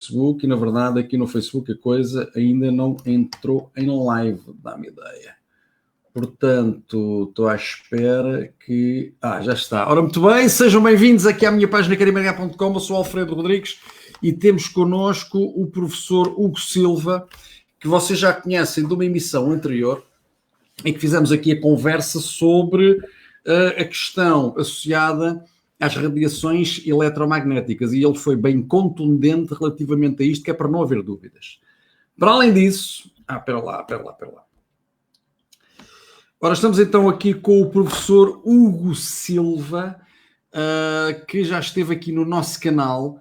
Facebook e, na verdade, aqui no Facebook a coisa ainda não entrou em live, dá-me ideia. Portanto, estou à espera que... já está. Ora, muito bem, sejam bem-vindos aqui à minha página carimerga.com. Eu sou Alfredo Rodrigues e temos connosco o professor Hugo Silva, que vocês já conhecem de uma emissão anterior, em que fizemos aqui a conversa sobre a questão associada às radiações eletromagnéticas, e ele foi bem contundente relativamente a isto, que é para não haver dúvidas. Para além disso... espera lá. Ora, estamos então aqui com o professor Hugo Silva, que já esteve aqui no nosso canal,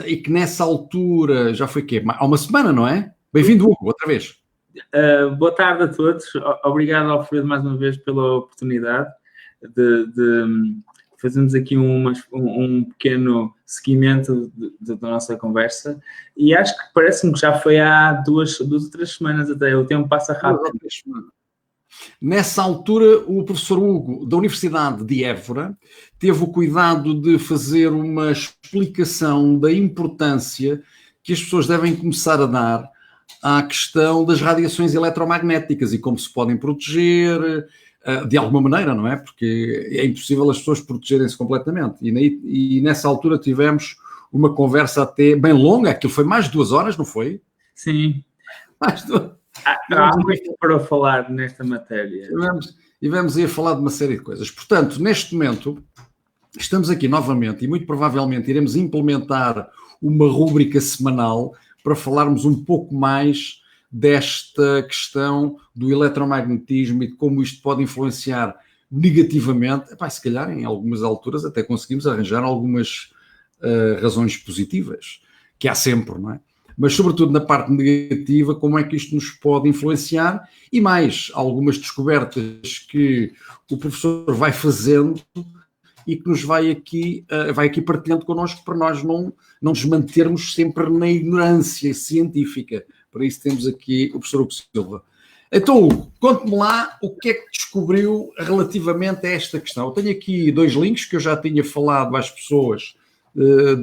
e que nessa altura, já foi quê? Há uma semana, não é? Bem-vindo, Hugo, outra vez. Boa tarde a todos. Obrigado, Alfredo, mais uma vez pela oportunidade de fazermos aqui um pequeno seguimento da nossa conversa. E acho que parece-me que já foi há duas ou três semanas até. O tempo passa rápido. Nessa altura, o professor Hugo, da Universidade de Évora, teve o cuidado de fazer uma explicação da importância que as pessoas devem começar a dar à questão das radiações eletromagnéticas e como se podem proteger de alguma maneira, não é? Porque é impossível as pessoas protegerem-se completamente. E nessa altura tivemos uma conversa até bem longa, aquilo foi mais de 2 horas, não foi? Sim. Mais de 2 Há muito para falar nesta matéria. E vamos aí a falar de uma série de coisas. Portanto, neste momento, estamos aqui novamente e muito provavelmente iremos implementar uma rúbrica semanal para falarmos um pouco mais desta questão do eletromagnetismo e de como isto pode influenciar negativamente. Se calhar, em algumas alturas, até conseguimos arranjar algumas razões positivas, que há sempre, não é? Mas, sobretudo, na parte negativa, como é que isto nos pode influenciar, e mais algumas descobertas que o professor vai fazendo e que nos vai aqui partilhando connosco, para nós não nos mantermos sempre na ignorância científica. Para isso temos aqui o professor Hugo Silva. Então, Hugo, conte-me lá o que é que descobriu relativamente a esta questão. Eu tenho aqui 2 links que eu já tinha falado às pessoas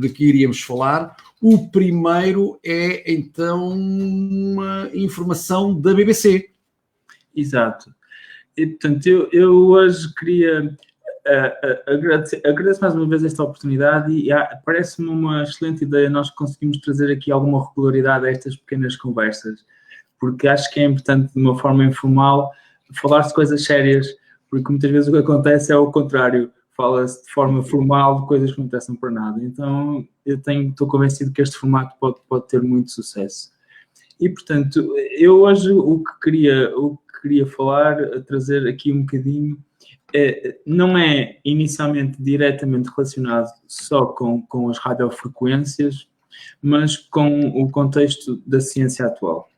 de que iríamos falar. O primeiro é, então, uma informação da BBC. Exato. E, portanto, eu hoje queria agradeço mais uma vez esta oportunidade e parece-me uma excelente ideia nós conseguimos trazer aqui alguma regularidade a estas pequenas conversas, porque acho que é importante, de uma forma informal, falar-se de coisas sérias, porque muitas vezes o que acontece é o contrário. Fala-se de forma formal de coisas que não interessam para nada. Então, estou convencido que este formato pode ter muito sucesso. E, portanto, eu hoje o que queria falar, trazer aqui um bocadinho, não é inicialmente diretamente relacionado só com as radiofrequências, mas com o contexto da ciência atual.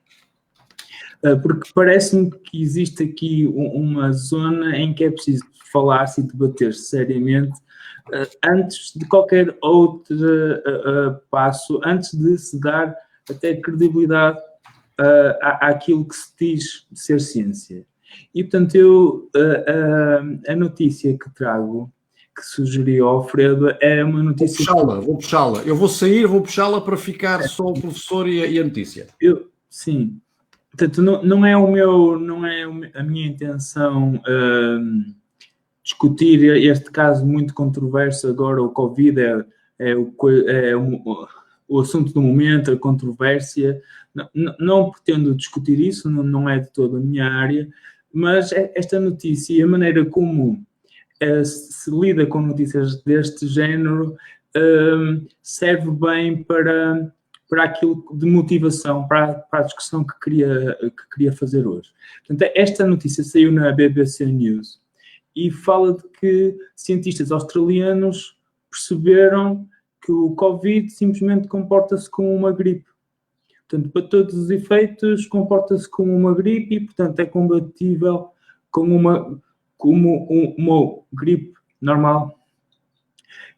Porque parece-me que existe aqui uma zona em que é preciso falar-se e debater-se seriamente antes de qualquer outro passo, antes de se dar até credibilidade àquilo que se diz ser ciência. E, portanto, a notícia que trago, que sugeriu ao Alfredo, é uma notícia... Vou puxá-la. Eu vou sair, vou puxá-la para ficar só o professor e a notícia. Sim. Portanto, não é a minha intenção discutir este caso muito controverso agora. O Covid é o assunto do momento, a controvérsia. Não pretendo discutir isso, não é de toda a minha área, mas esta notícia e a maneira como se lida com notícias deste género serve bem para aquilo de motivação, para a discussão que queria fazer hoje. Portanto, esta notícia saiu na BBC News e fala de que cientistas australianos perceberam que o Covid simplesmente comporta-se como uma gripe. Portanto, para todos os efeitos, comporta-se como uma gripe e, portanto, é combatível como uma gripe normal.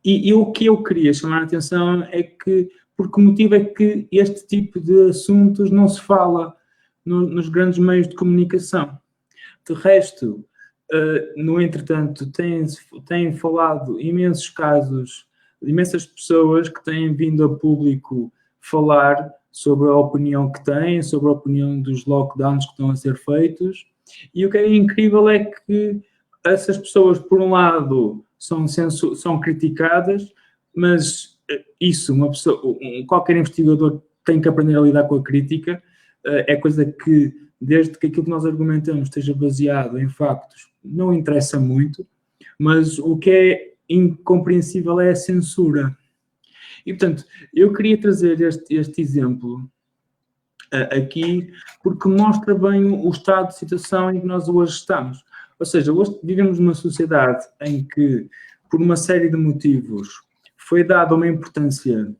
E o que eu queria chamar a atenção é que, por que motivo é que este tipo de assuntos não se fala nos grandes meios de comunicação? De resto, no entretanto, têm falado imensos casos, imensas pessoas que têm vindo a público falar sobre a opinião que têm, sobre a opinião dos lockdowns que estão a ser feitos. E o que é incrível é que essas pessoas, por um lado, são criticadas, mas isso, qualquer investigador tem que aprender a lidar com a crítica. É coisa que, desde que aquilo que nós argumentamos esteja baseado em factos, não interessa muito, mas o que é incompreensível é a censura. E, portanto, eu queria trazer este exemplo aqui, porque mostra bem o estado de situação em que nós hoje estamos. Ou seja, hoje vivemos numa sociedade em que, por uma série de motivos, foi dada uma importância,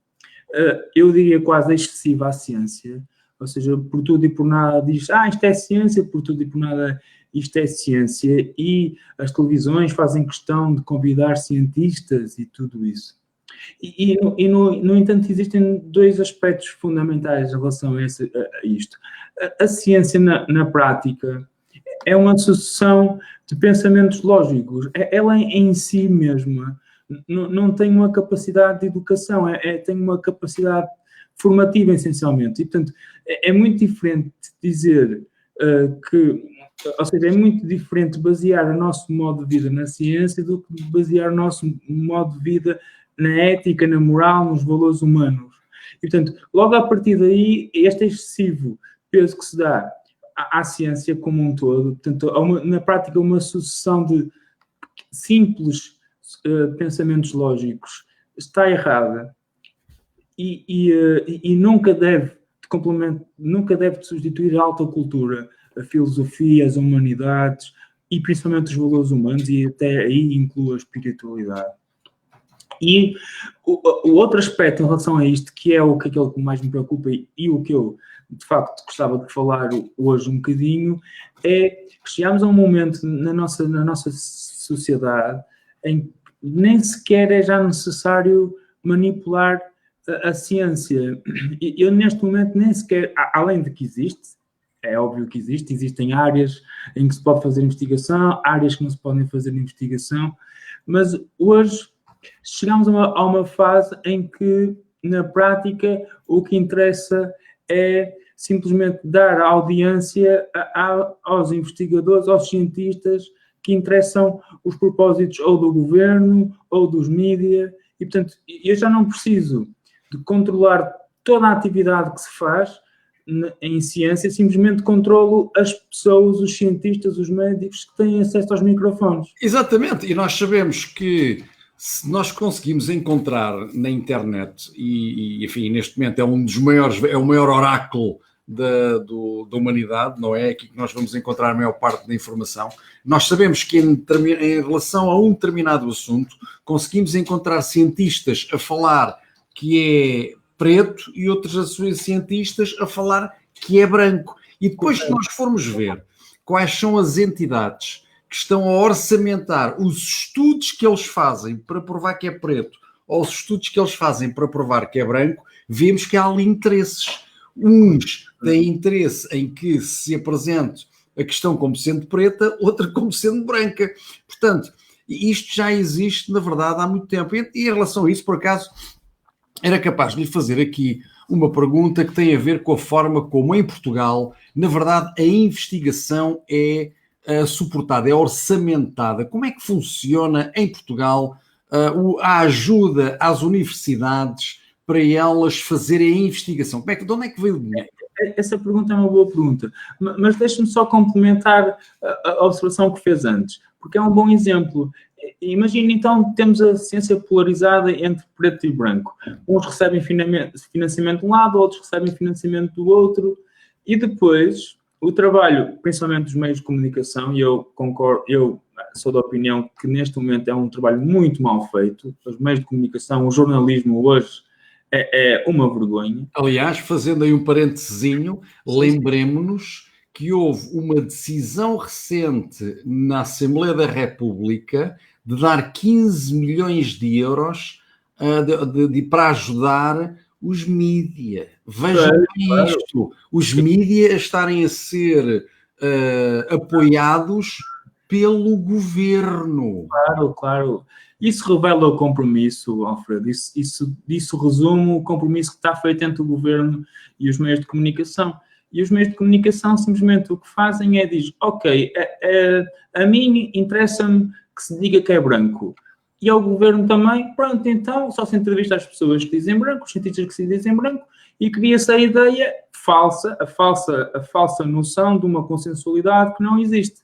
eu diria quase excessiva à ciência. Ou seja, por tudo e por nada diz, isto é ciência, por tudo e por nada isto é ciência, e as televisões fazem questão de convidar cientistas e tudo isso. No entanto, existem dois aspectos fundamentais em relação a isto. A ciência, na prática, é uma sucessão de pensamentos lógicos. Ela em si mesma não tem uma capacidade de educação, tem uma capacidade formativa, essencialmente. E, portanto, é muito diferente dizer ou seja, é muito diferente basear o nosso modo de vida na ciência do que basear o nosso modo de vida na ética, na moral, nos valores humanos. E, portanto, logo a partir daí, este excessivo peso que se dá à ciência como um todo, portanto, na prática, uma sucessão de simples pensamentos lógicos está errada e nunca deve substituir a alta cultura, a filosofia, as humanidades e principalmente os valores humanos, e até aí inclui a espiritualidade. E o outro aspecto em relação a isto, que é aquele que mais me preocupa e o que eu, de facto, gostava de falar hoje um bocadinho, é que chegamos a um momento na nossa sociedade em que nem sequer é já necessário manipular a ciência. Eu, neste momento, nem sequer, além de que existe, é óbvio que existem áreas em que se pode fazer investigação, áreas que não se podem fazer investigação, mas hoje chegamos a uma fase em que, na prática, o que interessa é simplesmente dar audiência aos investigadores, aos cientistas, que interessam os propósitos ou do governo ou dos mídias, e, portanto, eu já não preciso de controlar toda a atividade que se faz em ciência, simplesmente controlo as pessoas, os cientistas, os médicos que têm acesso aos microfones. Exatamente, e nós sabemos que se nós conseguimos encontrar na internet, e enfim, neste momento é um dos maiores, é o maior oráculo da humanidade, não é? Aqui que nós vamos encontrar a maior parte da informação. Nós sabemos que em relação a um determinado assunto, conseguimos encontrar cientistas a falar que é preto e outros cientistas a falar que é branco. E depois, se nós formos ver quais são as entidades que estão a orçamentar os estudos que eles fazem para provar que é preto ou os estudos que eles fazem para provar que é branco, vemos que há ali interesses. Uns têm interesse em que se apresente a questão como sendo preta, outra como sendo branca. Portanto, isto já existe, na verdade, há muito tempo. E em relação a isso, por acaso, era capaz de lhe fazer aqui uma pergunta que tem a ver com a forma como em Portugal, na verdade, a investigação é suportada, é orçamentada. Como é que funciona em Portugal a ajuda às universidades para elas fazerem a investigação? De onde é que veio o dinheiro? Essa pergunta é uma boa pergunta, mas deixe-me só complementar a observação que fez antes, porque é um bom exemplo. Imagina, então, temos a ciência polarizada entre preto e branco. Uns recebem financiamento de um lado, outros recebem financiamento do outro, e depois o trabalho, principalmente dos meios de comunicação, e eu concordo, eu sou da opinião que neste momento é um trabalho muito mal feito. Os meios de comunicação, o jornalismo hoje é uma vergonha. Aliás, fazendo aí um parentezinho, lembremos-nos que houve uma decisão recente na Assembleia da República de dar 15 milhões de euros para ajudar os mídia. Vejam isto, os mídia estarem a ser apoiados pelo governo. Claro. Isso revela o compromisso, Alfredo, isso resume o compromisso que está feito entre o governo e os meios de comunicação. E os meios de comunicação simplesmente o que fazem é dizer, ok, a mim interessa-me que se diga que é branco. E ao governo também, pronto, então só se entrevista as pessoas que dizem branco, os cientistas que se dizem branco, e cria-se a ideia falsa, a falsa noção de uma consensualidade que não existe.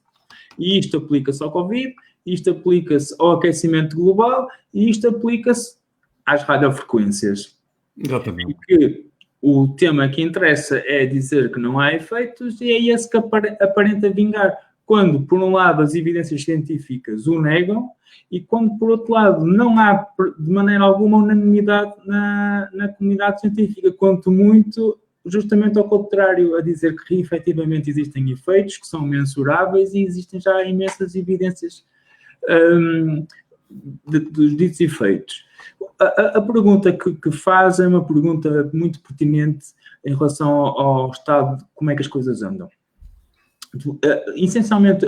E isto aplica-se ao Covid, isto aplica-se ao aquecimento global e isto aplica-se às radiofrequências. Exatamente. E que o tema que interessa é dizer que não há efeitos e é esse que aparenta vingar. Quando, por um lado, as evidências científicas o negam e quando, por outro lado, não há, de maneira alguma, unanimidade na comunidade científica. Quanto muito, justamente ao contrário, a dizer que efetivamente existem efeitos que são mensuráveis e existem já imensas evidências dos ditos efeitos. A pergunta que faz é uma pergunta muito pertinente em relação ao estado de como é que as coisas andam. Essencialmente,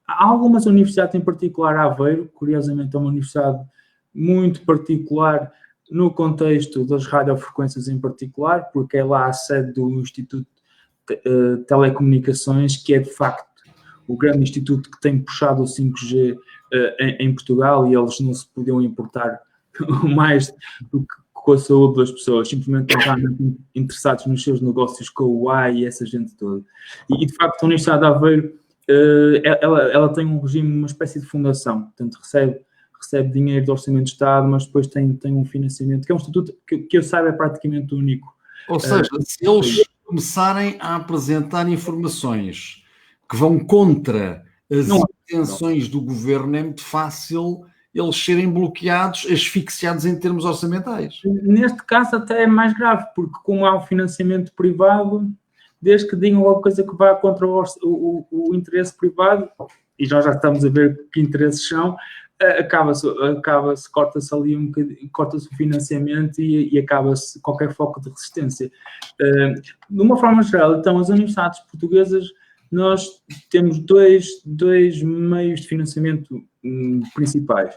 há algumas universidades, em particular Aveiro, curiosamente é uma universidade muito particular no contexto das radiofrequências em particular, porque é lá a sede do Instituto de Telecomunicações, que é de facto o grande instituto que tem puxado o 5G em Portugal, e eles não se podiam importar mais do que com a saúde das pessoas, simplesmente estão realmente interessados nos seus negócios com o AI e essa gente toda. E de facto a Universidade de Aveiro, ela tem um regime, uma espécie de fundação, portanto recebe dinheiro do Orçamento de Estado, mas depois tem um financiamento, que é um instituto que eu saiba é praticamente único. Ou seja, se eles começarem a apresentar informações que vão contra as intenções do governo, é muito fácil eles serem bloqueados, asfixiados em termos orçamentais. Neste caso até é mais grave, porque como há o financiamento privado, desde que digam alguma coisa que vá contra o interesse privado, e nós já estamos a ver que interesses são, acaba-se, corta-se ali um bocadinho, corta-se o financiamento e acaba-se qualquer foco de resistência. De uma forma geral, então, as universidades portuguesas, nós temos dois meios de financiamento principais.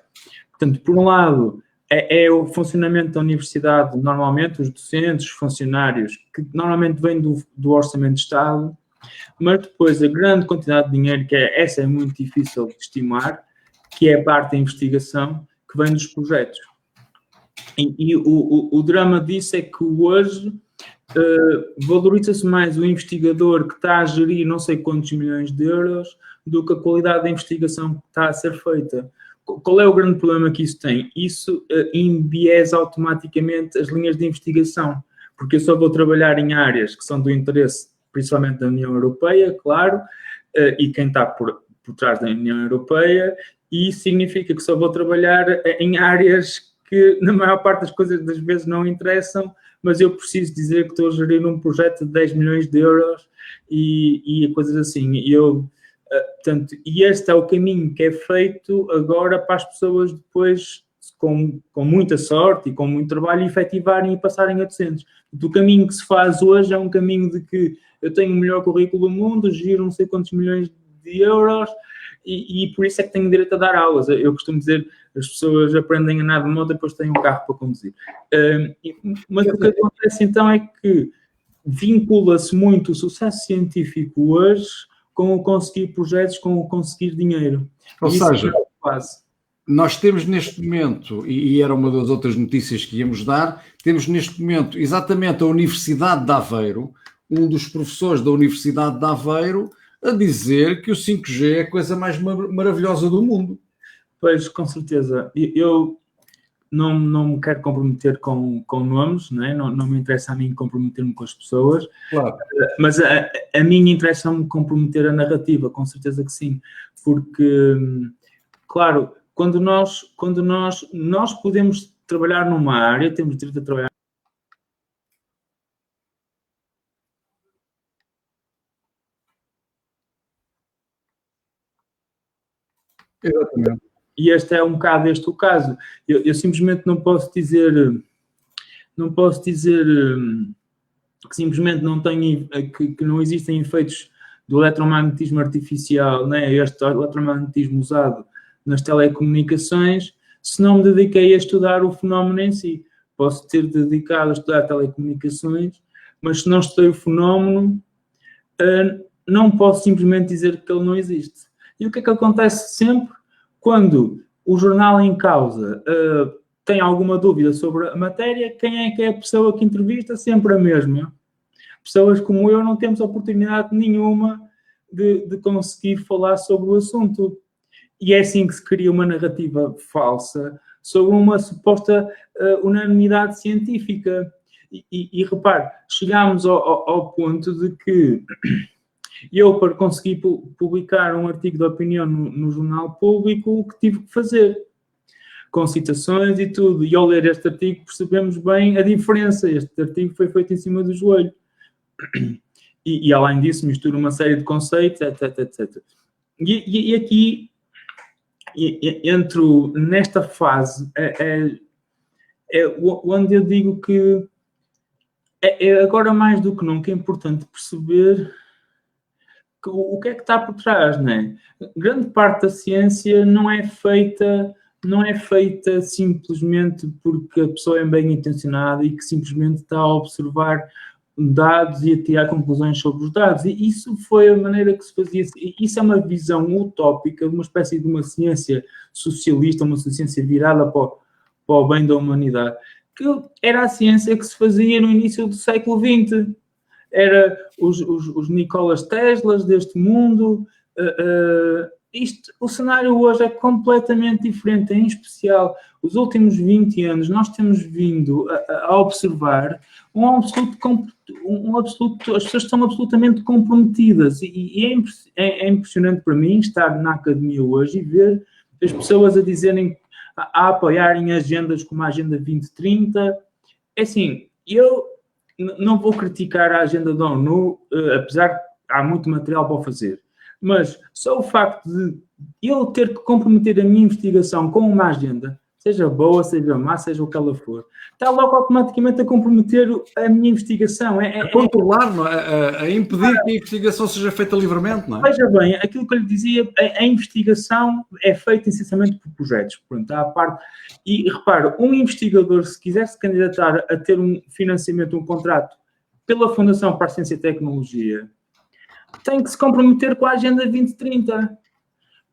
Portanto, por um lado, é o funcionamento da universidade, normalmente, os docentes, os funcionários, que normalmente vêm do Orçamento de Estado, mas depois a grande quantidade de dinheiro, essa é muito difícil de estimar, que é a parte da investigação, que vem dos projetos. E o drama disso é que hoje valoriza-se mais o investigador que está a gerir não sei quantos milhões de euros do que a qualidade da investigação que está a ser feita. Qual é o grande problema que isso tem? Isso enviesa automaticamente as linhas de investigação, porque eu só vou trabalhar em áreas que são do interesse, principalmente da União Europeia, claro, e quem está por trás da União Europeia, e isso significa que só vou trabalhar em áreas que, na maior parte das vezes, não interessam, mas eu preciso dizer que estou a gerir um projeto de 10 milhões de euros e coisas assim. Portanto, e este é o caminho que é feito agora para as pessoas depois, com muita sorte e com muito trabalho, efetivarem e passarem a docentes. O caminho que se faz hoje é um caminho de que eu tenho o melhor currículo do mundo, giro não sei quantos milhões de euros e por isso é que tenho direito a dar aulas. Eu costumo dizer, as pessoas aprendem a andar de moto e depois têm um carro para conduzir. Mas o que acontece então é que vincula-se muito o sucesso científico hoje com o conseguir projetos, com o conseguir dinheiro. Ou seja, nós temos neste momento, e era uma das outras notícias que íamos dar, temos neste momento exatamente a Universidade de Aveiro, um dos professores da Universidade de Aveiro, a dizer que o 5G é a coisa mais maravilhosa do mundo. Pois, com certeza. Eu não me quero comprometer com nomes, não é? Não me interessa a mim comprometer-me com as pessoas, claro. Mas a mim interessa-me comprometer a narrativa, com certeza que sim, porque, claro, quando nós podemos trabalhar numa área, temos direito a trabalhar. Exatamente. E este é um bocado o caso. Eu simplesmente não posso dizer que simplesmente não tenho, que não existem efeitos do eletromagnetismo artificial, né? Este eletromagnetismo usado nas telecomunicações, se não me dediquei a estudar o fenómeno em si. Posso ter dedicado a estudar telecomunicações, mas se não estudei o fenómeno, não posso simplesmente dizer que ele não existe. E o que é que acontece sempre? Quando o jornal em causa tem alguma dúvida sobre a matéria, quem é a pessoa que entrevista? Sempre a mesma. Pessoas como eu não temos oportunidade nenhuma de conseguir falar sobre o assunto. E é assim que se cria uma narrativa falsa sobre uma suposta unanimidade científica. E repare, chegámos ao ponto de que eu, para conseguir publicar um artigo de opinião no jornal público, o que tive que fazer? Com citações e tudo. E ao ler este artigo percebemos bem a diferença. Este artigo foi feito em cima do joelho. E além disso, mistura uma série de conceitos, etc, etc. E aqui, entro nesta fase, onde eu digo que é agora mais do que nunca importante perceber o que é que está por trás, não é? Grande parte da ciência não é feita simplesmente porque a pessoa é bem intencionada e que simplesmente está a observar dados e a tirar conclusões sobre os dados. E isso foi a maneira que se fazia. Isso é uma visão utópica de uma espécie de uma ciência socialista, uma ciência virada para o bem da humanidade, que era a ciência que se fazia no início do século XX. Era os Nikola Teslas deste mundo. O cenário hoje é completamente diferente, em especial os últimos 20 anos nós temos vindo a observar as pessoas estão absolutamente comprometidas e é impressionante para mim estar na academia hoje e ver as pessoas a dizerem, a apoiarem agendas como a Agenda 2030. É assim, eu não vou criticar a agenda da ONU, apesar de há muito material para o fazer. Mas só o facto de eu ter que comprometer a minha investigação com uma agenda, seja boa, seja má, seja o que ela for, está logo automaticamente a comprometer a minha investigação. A controlar, não é? A impedir que a investigação seja feita livremente, não é? Veja bem, aquilo que eu lhe dizia, a investigação é feita essencialmente por projetos. Pronto, à parte. E repare, um investigador, se quiser se candidatar a ter um financiamento, um contrato pela Fundação para a Ciência e Tecnologia, tem que se comprometer com a Agenda 2030.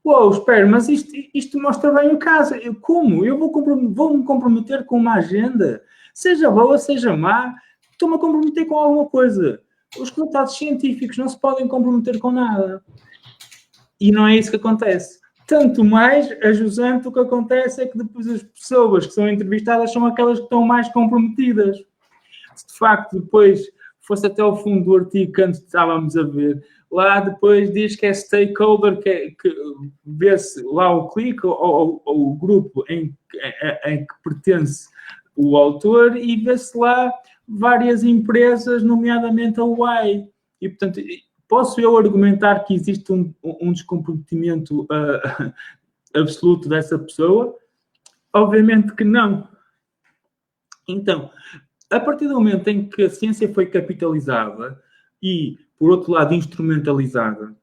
Uou, espera, mas isto mostra bem o caso. Como? Eu vou-me comprometer com uma agenda? Seja boa, seja má, estou-me a comprometer com alguma coisa. Os resultados científicos não se podem comprometer com nada. E não é isso que acontece. Tanto mais, ajusante, o que acontece é que depois as pessoas que são entrevistadas são aquelas que estão mais comprometidas. Se de facto depois fosse até o fundo do artigo que antes estávamos a ver, lá depois diz que é stakeholder, que vê-se lá o clique ou o grupo em que pertence o autor e vê-se lá várias empresas, nomeadamente a UAI. E, portanto, posso eu argumentar que existe um descomprometimento absoluto dessa pessoa? Obviamente que não. Então, a partir do momento em que a ciência foi capitalizada e, por outro lado, instrumentalizada,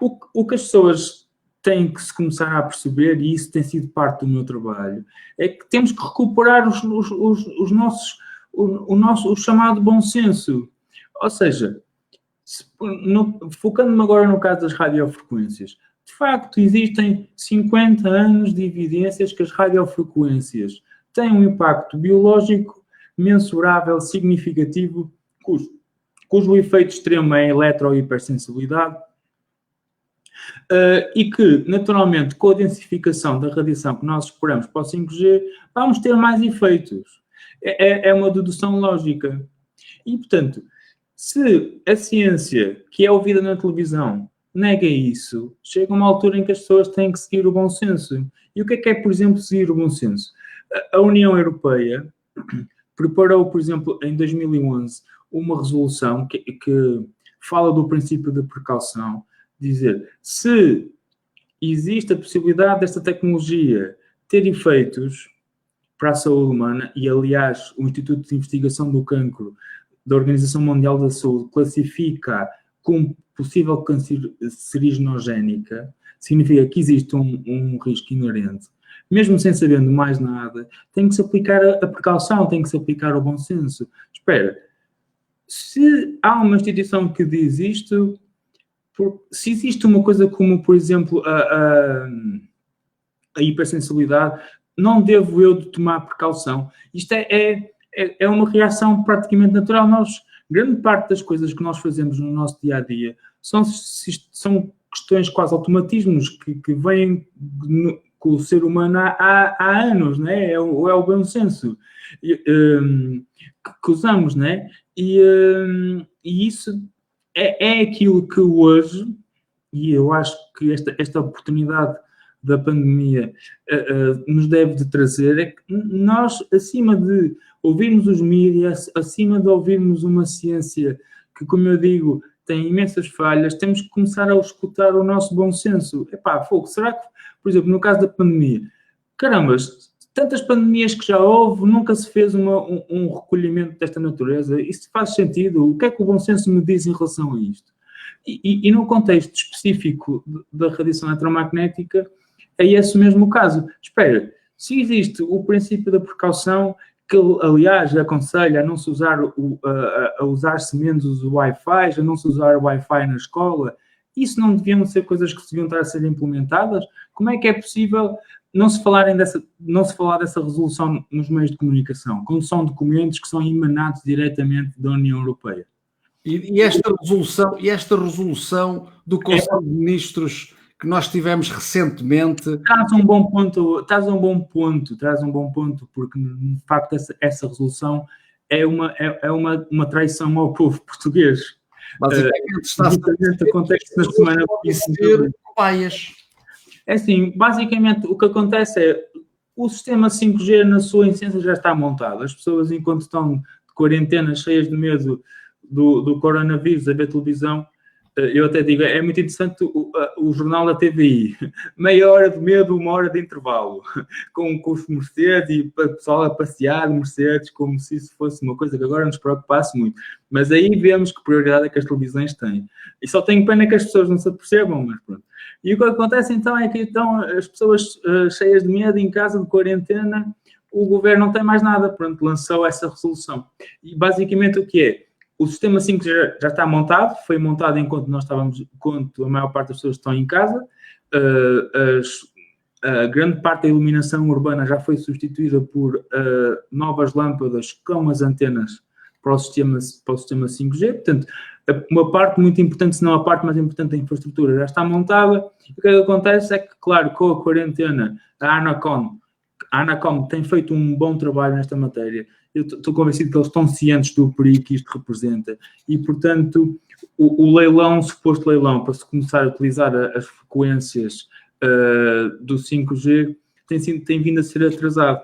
o que as pessoas têm que se começar a perceber, e isso tem sido parte do meu trabalho, é que temos que recuperar o chamado bom senso. Ou seja, focando-me agora no caso das radiofrequências, de facto existem 50 anos de evidências que as radiofrequências têm um impacto biológico mensurável, significativo, cujo efeito extremo é a eletrohipersensibilidade, e que, naturalmente, com a densificação da radiação que nós esperamos para o 5G, vamos ter mais efeitos. É uma dedução lógica. E, portanto, se a ciência, que é ouvida na televisão, nega isso, chega uma altura em que as pessoas têm que seguir o bom senso. E o que é, por exemplo, seguir o bom senso? A União Europeia preparou, por exemplo, em 2011, uma resolução que fala do princípio da precaução, dizer, se existe a possibilidade desta tecnologia ter efeitos para a saúde humana, e aliás o Instituto de Investigação do Cancro da Organização Mundial da Saúde classifica como possível cancerígenogénica, significa que existe um risco inerente. mesmo sem sabendo mais nada, tem que se aplicar a precaução, tem que se aplicar o bom senso. Espera, se há uma instituição que diz isto, se existe uma coisa como, por exemplo, a hipersensibilidade, não devo eu de tomar precaução. Isto é uma reação praticamente natural. Grande parte das coisas que nós fazemos no nosso dia-a-dia são questões quase automatismos que vêm com o ser humano há anos, né? É o bom senso que usamos, né? E isso é aquilo que hoje, e eu acho que esta oportunidade da pandemia nos deve de trazer, é que nós, acima de ouvirmos os mídias, acima de ouvirmos uma ciência que, como eu digo, tem imensas falhas, temos que começar a escutar o nosso bom senso. Será que, por exemplo, no caso da pandemia, carambas, tantas pandemias que já houve, nunca se fez um recolhimento desta natureza? Isso faz sentido? O que é que o bom senso me diz em relação a isto? E no contexto específico da radiação eletromagnética, é esse mesmo o caso. Espera, se existe o princípio da precaução, que aliás aconselha a não se usar, a usar-se menos o Wi-Fi, a não se usar o Wi-Fi na escola, isso não deviam ser coisas que deviam estar a ser implementadas? Como é que é possível não se falar dessa resolução nos meios de comunicação, quando são documentos que são emanados diretamente da União Europeia? E esta resolução do Conselho de Ministros que nós tivemos recentemente... Traz um bom ponto, porque de facto essa resolução é uma traição ao povo português. Basicamente está-se acontece na semana ser cobaias. É assim, basicamente o que acontece é o sistema 5G na sua essência já está montado. As pessoas, enquanto estão de quarentena, cheias de medo do coronavírus, a ver televisão, eu até digo, é muito interessante o jornal da TVI, meia hora de medo, 1 hora de intervalo, com os Mercedes e o pessoal a passear de Mercedes, como se isso fosse uma coisa que agora nos preocupasse muito. Mas aí vemos que prioridade é que as televisões têm. E só tenho pena que as pessoas não se apercebam, mas pronto. E o que acontece então é que estão as pessoas cheias de medo em casa, de quarentena, o governo não tem mais nada, pronto, lançou essa resolução. E basicamente o que é? O sistema 5G já está montado, foi montado enquanto a maior parte das pessoas estão em casa. A grande parte da iluminação urbana já foi substituída por novas lâmpadas com as antenas para o sistema 5G. Portanto, uma parte muito importante, se não a parte mais importante da infraestrutura, já está montada. E o que acontece é que, claro, com a quarentena, a Anacom tem feito um bom trabalho nesta matéria. Eu estou convencido que eles estão cientes do perigo que isto representa e, portanto, o suposto leilão para se começar a utilizar as frequências do 5G tem vindo a ser atrasado.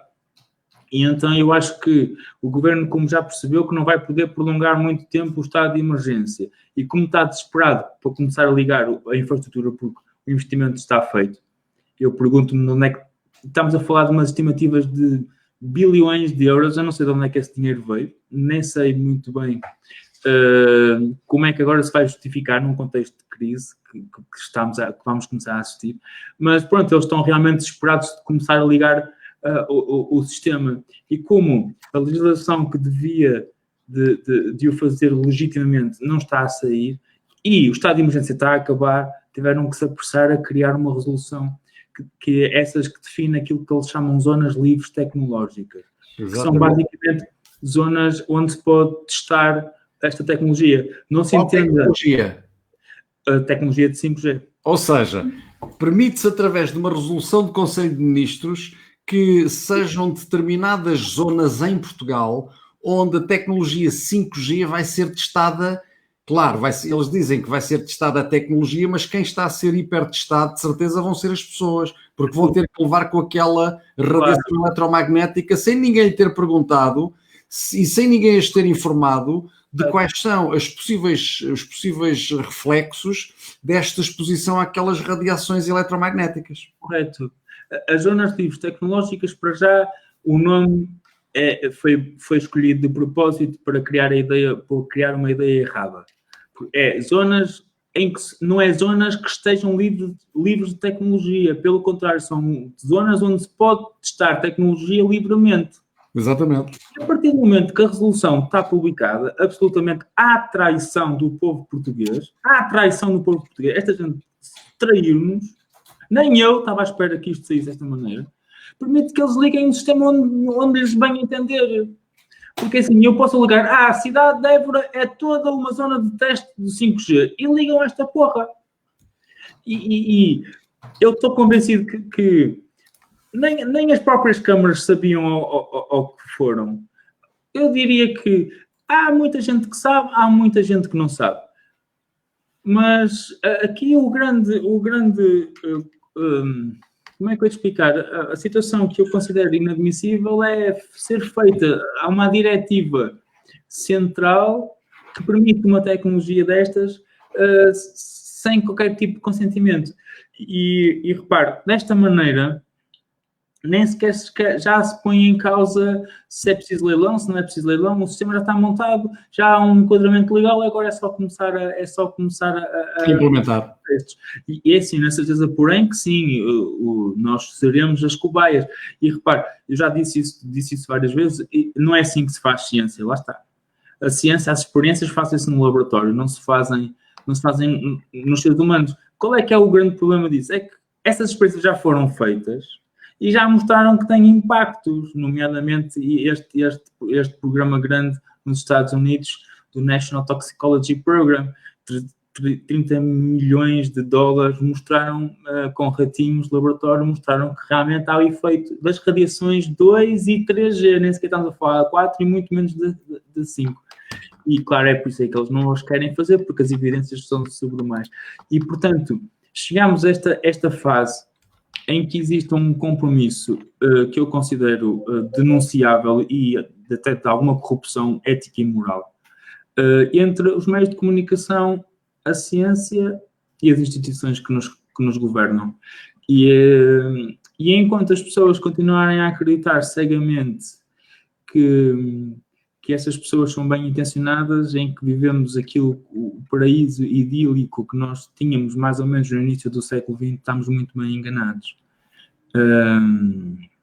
E então eu acho que o governo, como já percebeu, que não vai poder prolongar muito tempo o estado de emergência e como está desesperado para começar a ligar a infraestrutura porque o investimento está feito, eu pergunto-me onde é que estamos a falar de umas estimativas de bilhões de euros, eu não sei de onde é que esse dinheiro veio, nem sei muito bem como é que agora se vai justificar num contexto de crise que vamos começar a assistir, mas pronto, eles estão realmente desesperados de começar a ligar o sistema, e como a legislação que devia de o fazer legitimamente não está a sair e o estado de emergência está a acabar, tiveram que se apressar a criar uma resolução que é essas que define aquilo que eles chamam zonas livres tecnológicas. Exatamente. Que são basicamente zonas onde se pode testar esta tecnologia. Não se entenda a tecnologia de 5G. Ou seja, permite-se através de uma resolução do Conselho de Ministros que sejam determinadas zonas em Portugal onde a tecnologia 5G vai ser testada. Claro, eles dizem que vai ser testada a tecnologia, mas quem está a ser hipertestado, de certeza, vão ser as pessoas, porque vão ter que levar com aquela radiação eletromagnética sem ninguém lhe ter perguntado e sem ninguém as ter informado de quais são os possíveis reflexos desta exposição àquelas radiações eletromagnéticas. Correto. As zonas livres tecnológicas, para já, o nome foi escolhido de propósito para criar uma ideia errada. É zonas em que não é zonas que estejam livres de tecnologia. Pelo contrário, são zonas onde se pode testar tecnologia livremente. Exatamente. A partir do momento que a resolução está publicada, absolutamente à traição do povo português, esta gente traiu-nos, nem eu estava à espera que isto saísse desta maneira, permite que eles liguem um sistema onde lhes bem entender. Porque assim, eu posso ligar, a cidade de Évora é toda uma zona de teste do 5G, e ligam esta porra. E eu estou convencido que nem as próprias câmaras sabiam ao que foram. Eu diria que há muita gente que sabe, há muita gente que não sabe. Mas aqui o grande como é que eu ia te explicar? A situação que eu considero inadmissível é ser feita. Há uma diretiva central que permite uma tecnologia destas sem qualquer tipo de consentimento. E repare, desta maneira, nem sequer já se põe em causa se é preciso leilão, se não é preciso leilão, o sistema já está montado, já há um enquadramento legal, agora é só começar a implementar. E é assim, na certeza, porém, que sim, nós seremos as cobaias. E repare, eu já disse isso várias vezes, e não é assim que se faz ciência, lá está. A ciência, as experiências fazem-se no laboratório, não se fazem nos seres humanos. Qual é que é o grande problema disso? É que essas experiências já foram feitas e já mostraram que têm impactos, nomeadamente este programa grande nos Estados Unidos, do National Toxicology Program, 30 milhões de dólares, mostraram, com ratinhos de laboratório, mostraram que realmente há o efeito das radiações 2 e 3G, nem sequer estamos a falar de 4 e muito menos de 5. E claro, é por isso aí que eles não os querem fazer, porque as evidências são sobre o mais. E, portanto, chegamos a esta fase em que existe um compromisso que eu considero denunciável e até de alguma corrupção ética e moral entre os meios de comunicação, a ciência e as instituições que nos governam. E enquanto as pessoas continuarem a acreditar cegamente que essas pessoas são bem intencionadas, em que vivemos o paraíso idílico que nós tínhamos mais ou menos no início do século XX, estamos muito bem enganados.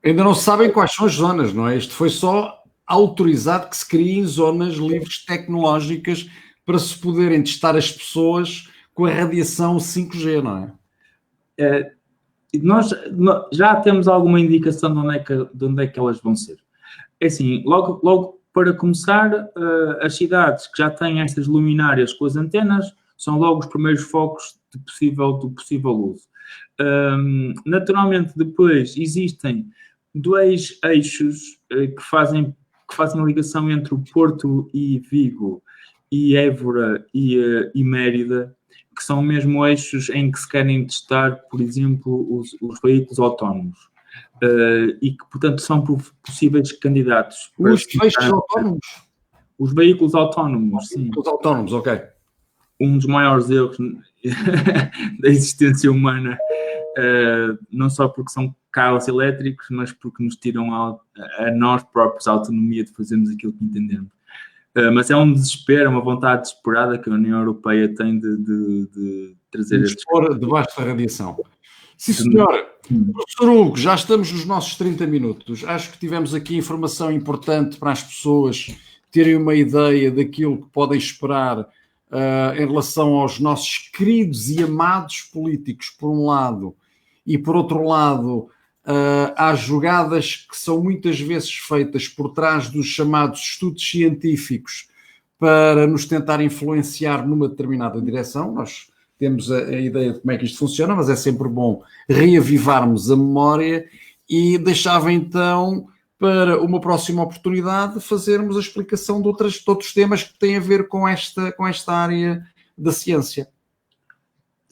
Ainda não se sabem quais são as zonas, não é? Isto foi só autorizado que se criem zonas livres tecnológicas para se poderem testar as pessoas com a radiação 5G, não é? Nós já temos alguma indicação de onde é que elas vão ser. É assim, logo para começar, as cidades que já têm estas luminárias com as antenas são logo os primeiros focos do possível uso. Naturalmente, depois existem 2 eixos que fazem ligação entre o Porto e Vigo, e Évora e Mérida, que são mesmo eixos em que se querem testar, por exemplo, os veículos autónomos. E que, portanto, são possíveis candidatos. Os veículos autónomos? Os veículos autónomos, sim. Os autónomos, ok. Um dos maiores erros da existência humana, não só porque são carros elétricos, mas porque nos tiram a nós próprios a autonomia de fazermos aquilo que entendemos. Mas é um desespero, uma vontade desesperada que a União Europeia tem de trazer... Dispor debaixo da radiação. Sim, senhora. Professor Hugo, já estamos nos nossos 30 minutos. Acho que tivemos aqui informação importante para as pessoas terem uma ideia daquilo que podem esperar em relação aos nossos queridos e amados políticos, por um lado, e por outro lado, às jogadas que são muitas vezes feitas por trás dos chamados estudos científicos para nos tentar influenciar numa determinada direção. Nós temos a ideia de como é que isto funciona, mas é sempre bom reavivarmos a memória e deixava então para uma próxima oportunidade fazermos a explicação de outros temas que têm a ver com esta área da ciência.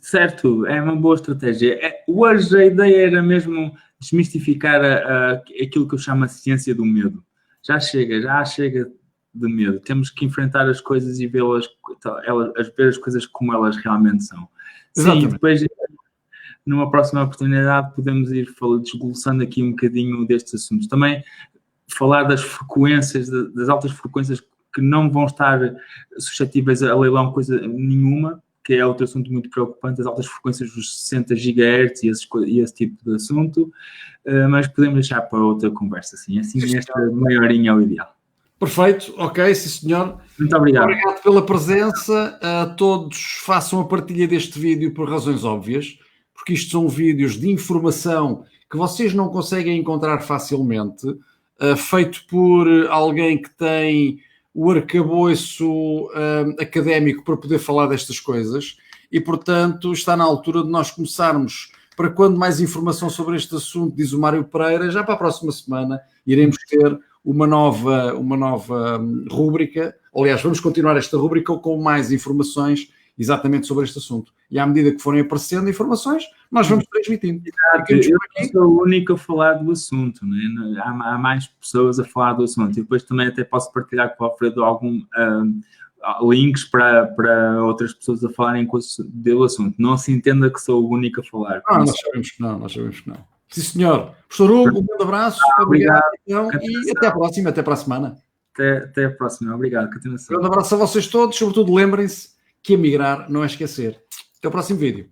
Certo, é uma boa estratégia. Hoje a ideia era mesmo desmistificar aquilo que eu chamo a ciência do medo. Já chega de medo. Temos que enfrentar as coisas e ver as coisas como elas realmente são. Exatamente. Sim, depois, numa próxima oportunidade, podemos ir desglossando aqui um bocadinho destes assuntos. Também falar das frequências, das altas frequências que não vão estar suscetíveis a leilão coisa nenhuma, que é outro assunto muito preocupante, as altas frequências dos 60 GHz e esse tipo de assunto, mas podemos deixar para outra conversa, assim esta meia horinha é o ideal. Perfeito, ok, sim senhor. Muito obrigado. Obrigado pela presença. A todos façam a partilha deste vídeo por razões óbvias, porque isto são vídeos de informação que vocês não conseguem encontrar facilmente, feito por alguém que tem o arcabouço académico para poder falar destas coisas e, portanto, está na altura de nós começarmos, para quando mais informação sobre este assunto, diz o Mário Pereira, já para a próxima semana iremos ter uma nova rúbrica. Aliás, vamos continuar esta rúbrica com mais informações exatamente sobre este assunto. E à medida que forem aparecendo informações, nós vamos transmitindo. Eu não sou o único a falar do assunto, né? Há mais pessoas a falar do assunto. E depois também até posso partilhar com o Alfredo algum links para outras pessoas a falarem do assunto. Não se entenda que sou o único a falar. Nós sabemos que não, Sim, senhor. Professor Hugo, um grande abraço. Obrigado. Então, e até à próxima, até para a semana. Até a próxima. Obrigado. Continuação. Um grande abraço a vocês todos. Sobretudo, lembrem-se que emigrar não é esquecer. Até o próximo vídeo.